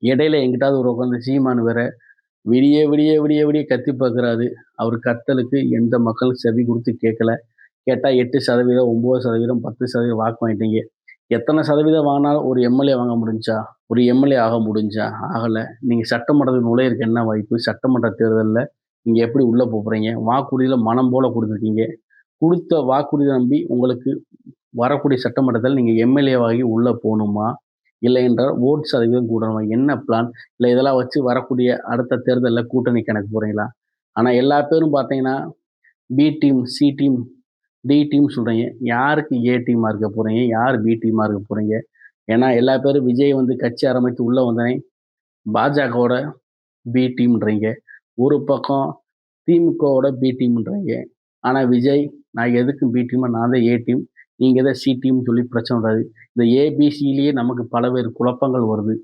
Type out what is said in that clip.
இடையில எங்கிட்டாவது ஒரு உட்காந்து சீமான் வேற விடிய விடிய விடிய விடிய கத்தி பார்க்குறாரு. அவர் கத்தலுக்கு எந்த மக்களும் செவி குடுத்து கேட்கல. கேட்டா 8% 9% 10% வாக்கு வாங்கிட்டீங்க. எத்தனை சதவீதம் வாங்கினாலும் ஒரு எம்எல்ஏ வாங்க முடிஞ்சுச்சா? ஒரு எம்எல்ஏ ஆக முடிஞ்சா? ஆகல. நீங்க சட்டமன்றத்துக்கு நுழையறதுக்கு என்ன வாய்ப்பு? சட்டமன்ற தேர்தல்ல நீங்க எப்படி உள்ள போறீங்க? வாக்குறுதியில மனம் போல குடுத்துருக்கீங்க. குடுத்த வாக்குறுதிய நம்பி உங்களுக்கு வரக்கூடிய சட்டமன்றத்தில நீங்க எம்எல்ஏவாகி உள்ள போணுமா? இல்லை என்றால் ஓட் சதவீதம் கூடணுமா? என்ன பிளான்? இல்ல இதெல்லாம் வச்சு வரக்கூடிய அடுத்த தேர்தல்ல கூட்டணி கணக்கு போடுறீங்களா? ஆனா எல்லா பேரும் பார்த்தீங்கன்னா, B team, C team, D team சொல்றீங்க. யாருக்கு ஏ டீமா இருக்க போறீங்க? யார் பி டீமா இருக்க போறீங்க? ஏன்னா எல்லா பேரும் விஜய் வந்து கட்சி ஆரம்பித்து உள்ள வந்தோனே பாஜகவோட பி டீம்ன்றீங்க. ஒரு பக்கம் திமுகவோட பி டீம்ன்றீங்க. ஆனா விஜய், நான் எதுக்கும் பி டீம், நான் தான் ஏ டீம். நீங்க தான் சி டீம்னு சொல்லி பிரச்சனை வராது. இந்த ஏ, பி, சிலயே நமக்கு பலவேறு குழப்பங்கள் வருது.